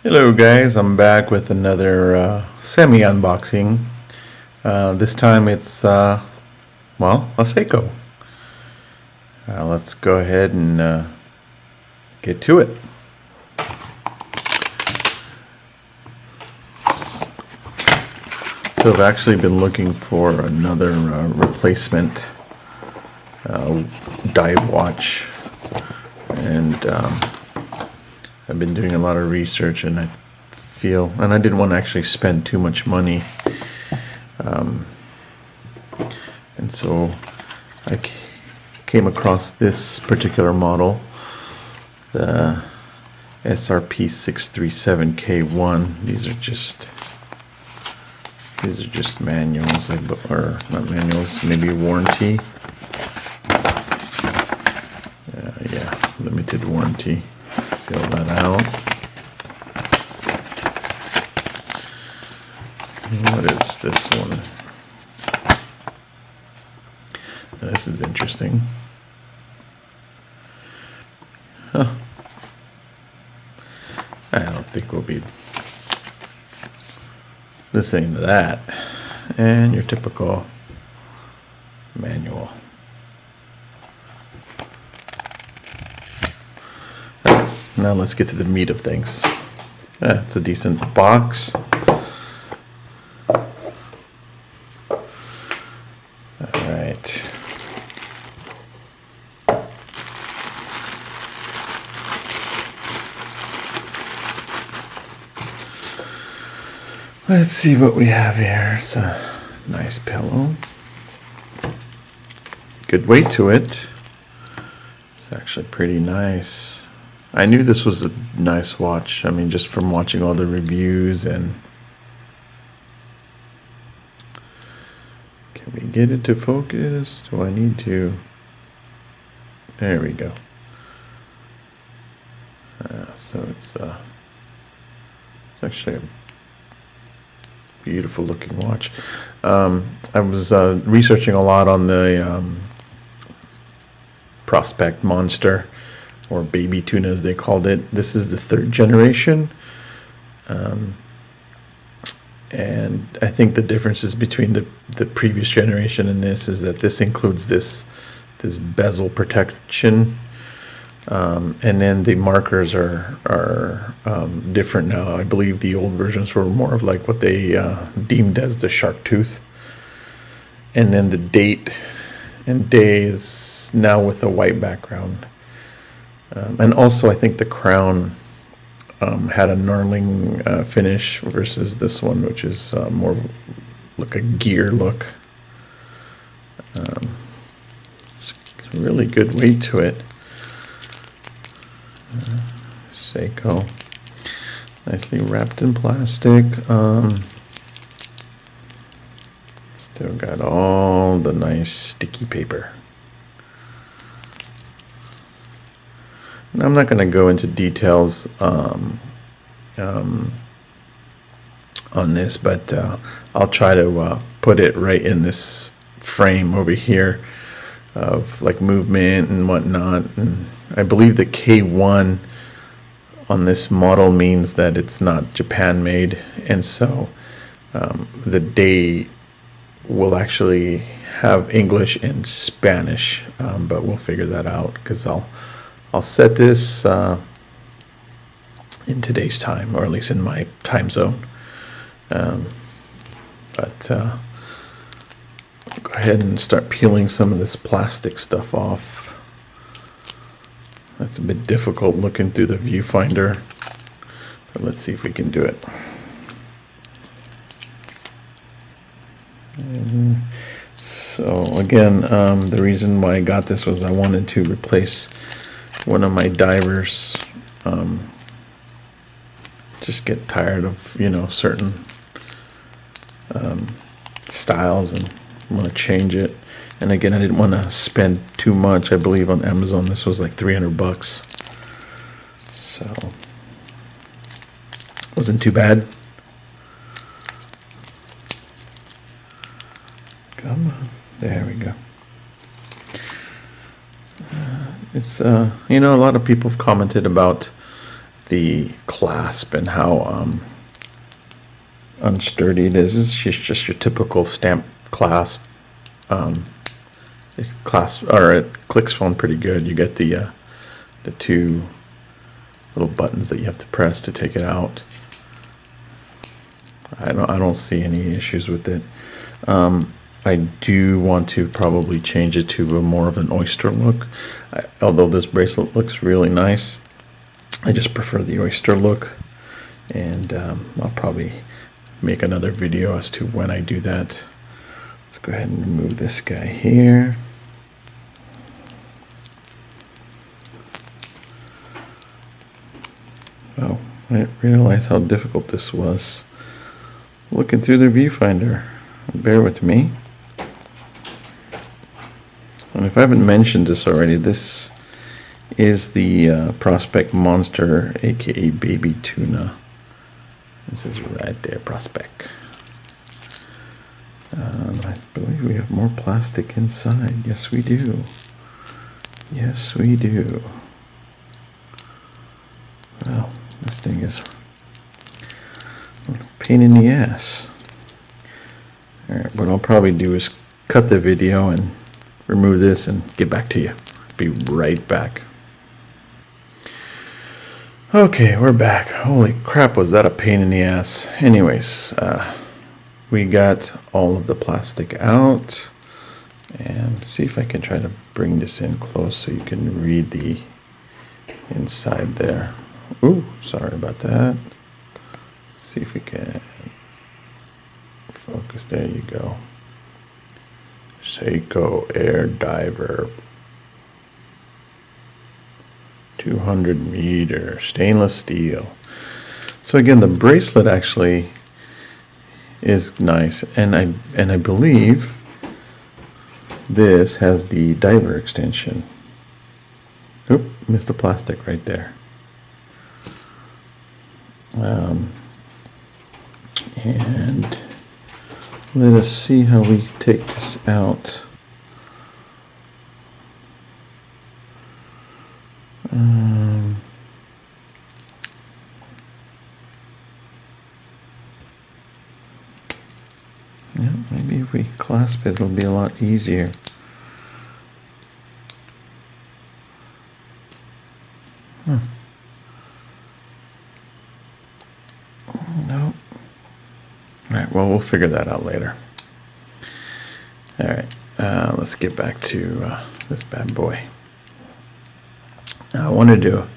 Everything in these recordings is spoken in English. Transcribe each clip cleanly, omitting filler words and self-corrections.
Hello guys, I'm back with another semi-unboxing. This time it's, well, a Seiko. Let's go ahead and get to it. So I've actually been looking for another replacement dive watch, and I've been doing a lot of research, and I didn't want to actually spend too much money, and so I came across this particular model, the SRP637K1. These are just manuals, or not manuals, maybe a warranty. Yeah, limited warranty. Fill that out. What is this one? This is interesting. Huh. I don't think we'll be listening to that. And your typical manual. Now let's get to the meat of things. It's a decent box. Alright. Let's see what we have here. It's a nice pillow. Good weight to it. It's actually pretty nice. I knew this was a nice watch. I mean, just from watching all the reviews. And can we get it to focus? Do I need to? There we go. So it's actually a beautiful looking watch. I was researching a lot on the Black Monster, or Baby Tuna as they called it. This is the 3rd generation, and I think the differences between the previous generation and this is that this includes this bezel protection, and then the markers are different now. I believe the old versions were more of like what they deemed as the shark tooth, and then the date and day is now with a white background. And also, I think the crown had a knurling finish versus this one, which is more like a gear look. It's really good weight to it. Seiko, nicely wrapped in plastic. Still got all the nice sticky paper. And I'm not going to go into details on this, but I'll try to put it right in this frame over here of like movement and whatnot. And I believe the K1 on this model means that it's not Japan made, and so the day will actually have English and Spanish, but we'll figure that out, because I'll set this in today's time, or at least in my time zone. But I'll go ahead and start peeling some of this plastic stuff off. That's a bit difficult looking through the viewfinder, but let's see if we can do it. So again, the reason why I got this was I wanted to replace one of my divers. Just get tired of, certain styles and want to change it. And again, I didn't want to spend too much. I believe on Amazon this was like $300, so wasn't too bad. Come on, there we go. It's a lot of people have commented about the clasp and how unsturdy it is. It's just your typical stamp clasp. It clicks on pretty good. You get the two little buttons that you have to press to take it out. I don't see any issues with it. I do want to probably change it to a more of an oyster look. Although this bracelet looks really nice, I just prefer the oyster look, and I'll probably make another video as to when I do that. Let's go ahead and remove this guy here. Oh, I didn't realize how difficult this was looking through the viewfinder. Bear with me. And if I haven't mentioned this already, this is the Prospect Monster, a.k.a. Baby Tuna. This is right there, Prospect. I believe we have more plastic inside. Yes, we do. Yes, we do. Well, this thing is a pain in the ass. Alright, what I'll probably do is cut the video and remove this and get back to you. Be right back. Okay, we're back. Holy crap, was that a pain in the ass. Anyways, we got all of the plastic out, and see if I can try to bring this in close so you can read the inside there. Ooh, sorry about that. Let's see if we can focus. There you go. Seiko Air Diver, 200 meter stainless steel. So again, the bracelet actually is nice, and I believe this has the diver extension. Oop, missed the plastic right there. And let us see how we take this out. Yeah, maybe if we clasp it, it'll be a lot easier. Huh. No. Alright, well, we'll figure that out later. Alright, let's get back to this bad boy. Now, I wanted to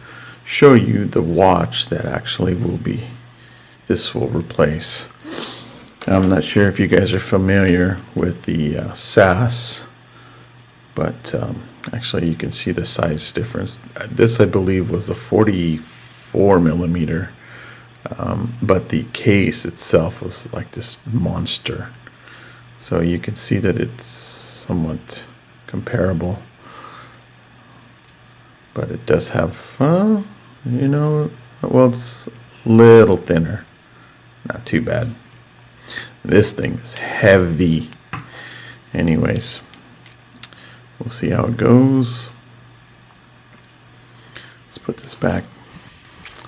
show you the watch that actually this will replace. I'm not sure if you guys are familiar with the SAS, but actually you can see the size difference. This, I believe, was a 44 millimeter. But the case itself was like this monster. So you can see that it's somewhat comparable. But it does have, you know, well, it's a little thinner. Not too bad. This thing is heavy. Anyways, we'll see how it goes. Let's put this back.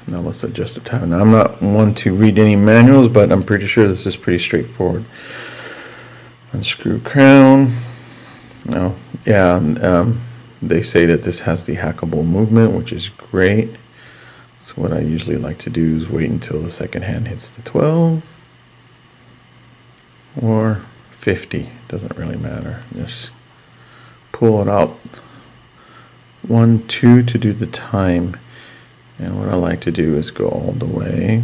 Now let's adjust the time. Now I'm not one to read any manuals, but I'm pretty sure this is pretty straightforward. Unscrew crown. No, yeah, they say that this has the hackable movement, which is great. So what I usually like to do is wait until the second hand hits the 12 or 50. Doesn't really matter. Just pull it out 1, 2 to do the time. And what I like to do is go all the way.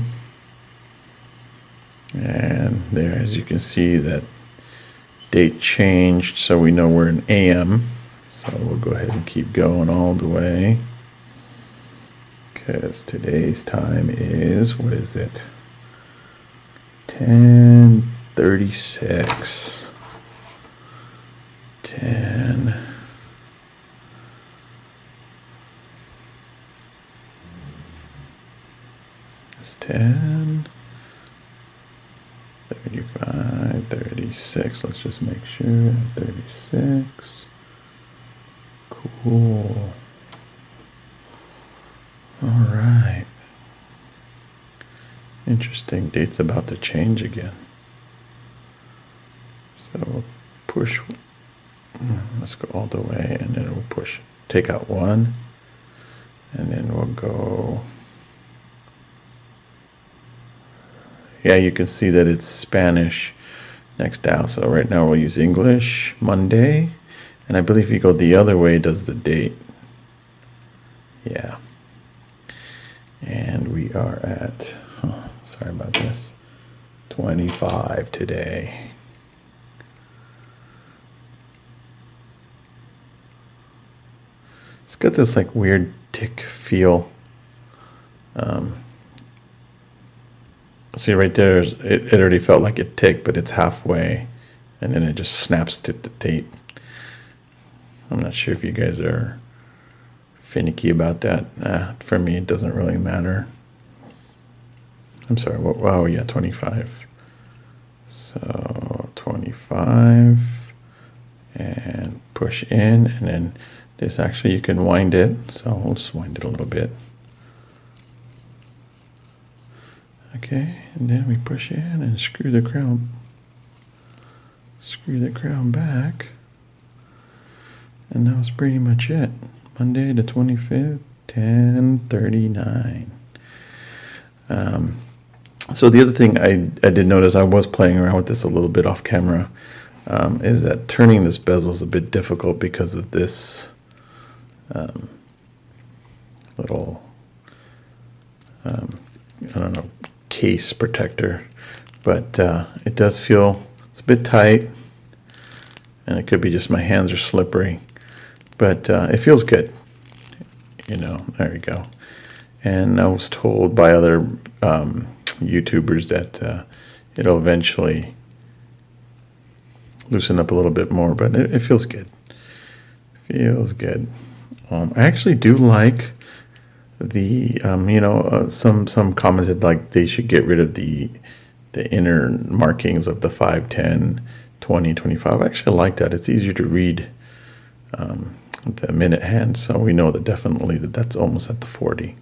And there, as you can see, that date changed, so we know we're in AM. So we'll go ahead and keep going all the way. Because today's time is, what is it? 10:36. 10. It's 10. 35, 36. Let's just make sure. 36. Cool. All right. Interesting, date's about to change again. So we'll push, let's go all the way, and then we'll push, take out 1, and then we'll go, yeah, you can see that it's Spanish next down. So right now we'll use English, Monday, and I believe if you go the other way, it does the date. Yeah. And we are at, sorry about this, 25 today. It's got this like weird tick feel. See right there, it already felt like it ticked, but it's halfway, and then it just snaps to the date. I'm not sure if you guys are finicky about that. For me, it doesn't really matter. I'm sorry, wow, yeah, 25. So 25, and push in, and then this actually, you can wind it, so we'll just wind it a little bit. Okay, and then we push in and screw the crown back, and that was pretty much it. Monday the 25th, 10:39. So the other thing I did notice, I was playing around with this a little bit off camera, is that turning this bezel is a bit difficult because of this little, I don't know, case protector, but it does feel, it's a bit tight, and it could be just my hands are slippery, but it feels good, you know. There we go. And I was told by other YouTubers that it'll eventually loosen up a little bit more, but it feels good. Feels good. I actually do like the you know, some commented like they should get rid of the inner markings of the 5, 10, 20, 25. I actually like that. It's easier to read the minute hand, so we know that definitely that's almost at the 40.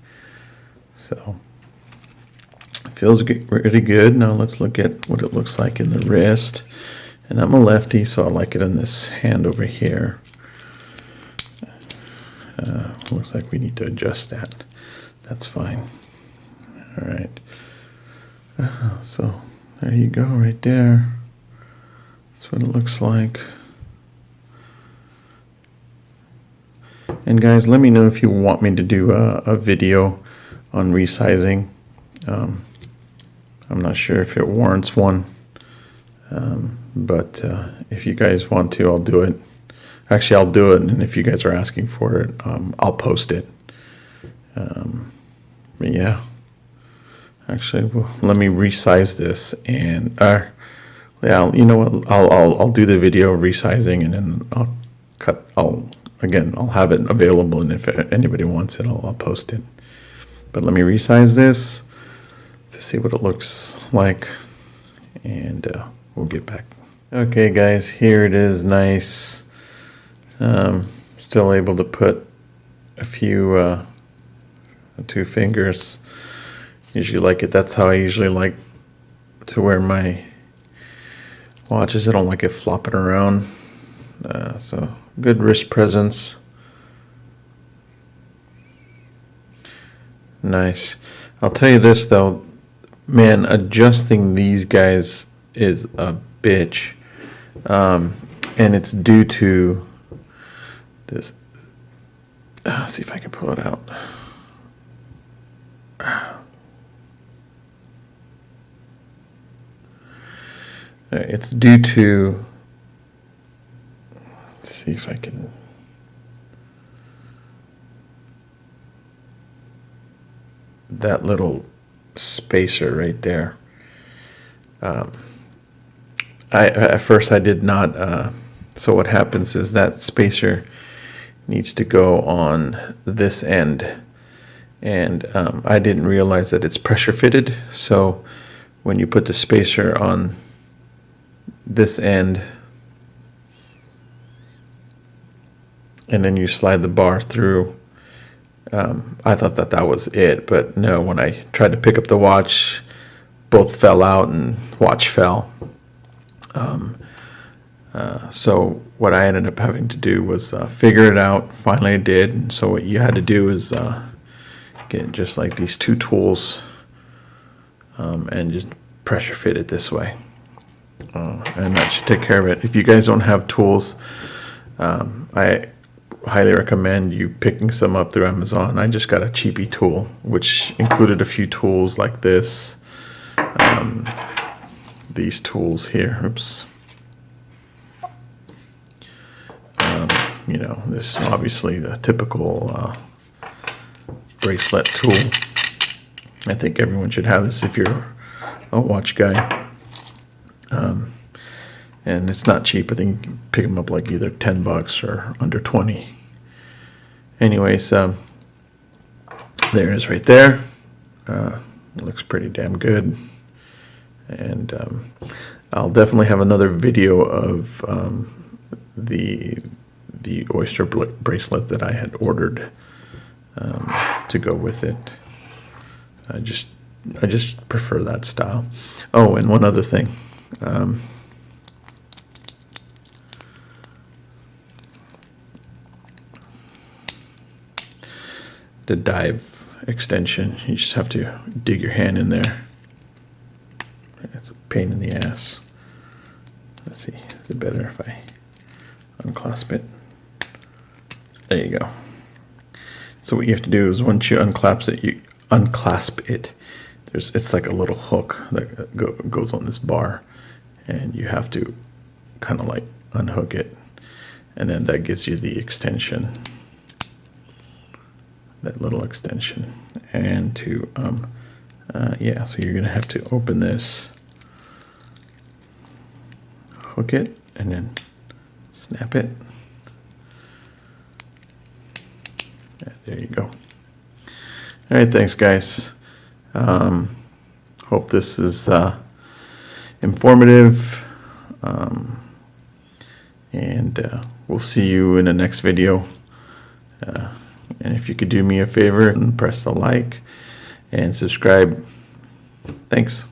So it feels really good. Now let's look at what it looks like in the wrist. And I'm a lefty, so I like it in this hand over here. Looks like we need to adjust that. That's fine. All right. So there you go, right there. That's what it looks like. And guys, let me know if you want me to do a video on resizing. I'm not sure if it warrants one, but if you guys want to, I'll do it. Actually, I'll do it, and if you guys are asking for it, I'll post it. But yeah, actually, well, let me resize this, and yeah, you know what? I'll do the video resizing, and then I'll have it available, and if anybody wants it, I'll post it. But let me resize this to see what it looks like, and we'll get back. Okay, guys, here it is, nice. Still able to put a few 2 fingers. Usually like it. That's how I usually like to wear my watches. I don't like it flopping around. So good wrist presence. Nice. I'll tell you this though, man, adjusting these guys is a bitch. And it's due to this. See if I can pull it out. It's due to, let's see if I can, that little spacer right there. At first I did not, so what happens is that spacer needs to go on this end, and I didn't realize that it's pressure fitted. So when you put the spacer on this end and then you slide the bar through, I thought that was it, but no, when I tried to pick up the watch, both fell out and watch fell. So what I ended up having to do was figure it out. Finally I did. And so what you had to do is get just like these two tools and just pressure fit it this way. And that should take care of it. If you guys don't have tools, I highly recommend you picking some up through Amazon. I just got a cheapy tool, which included a few tools like this. These tools here. Oops. You know, this is obviously the typical bracelet tool. I think everyone should have this if you're a watch guy. And it's not cheap. I think you can pick them up like either $10 or under 20. Anyways, there it is right there. It looks pretty damn good. And I'll definitely have another video of the oyster bracelet that I had ordered to go with it. I just prefer that style. Oh, and one other thing. The dive extension, you just have to dig your hand in there. It's a pain in the ass. Let's see, is it better if I unclasp it? There you go. So what you have to do is once you unclasp it, it's like a little hook that goes on this bar, and you have to kind of like unhook it, and then that gives you the extension, that little extension. And to yeah, so you're gonna have to open this, hook it, and then snap it. Yeah, there you go. All right, thanks guys. Hope this is informative, and we'll see you in the next video. And if you could do me a favor and press the like and subscribe. Thanks.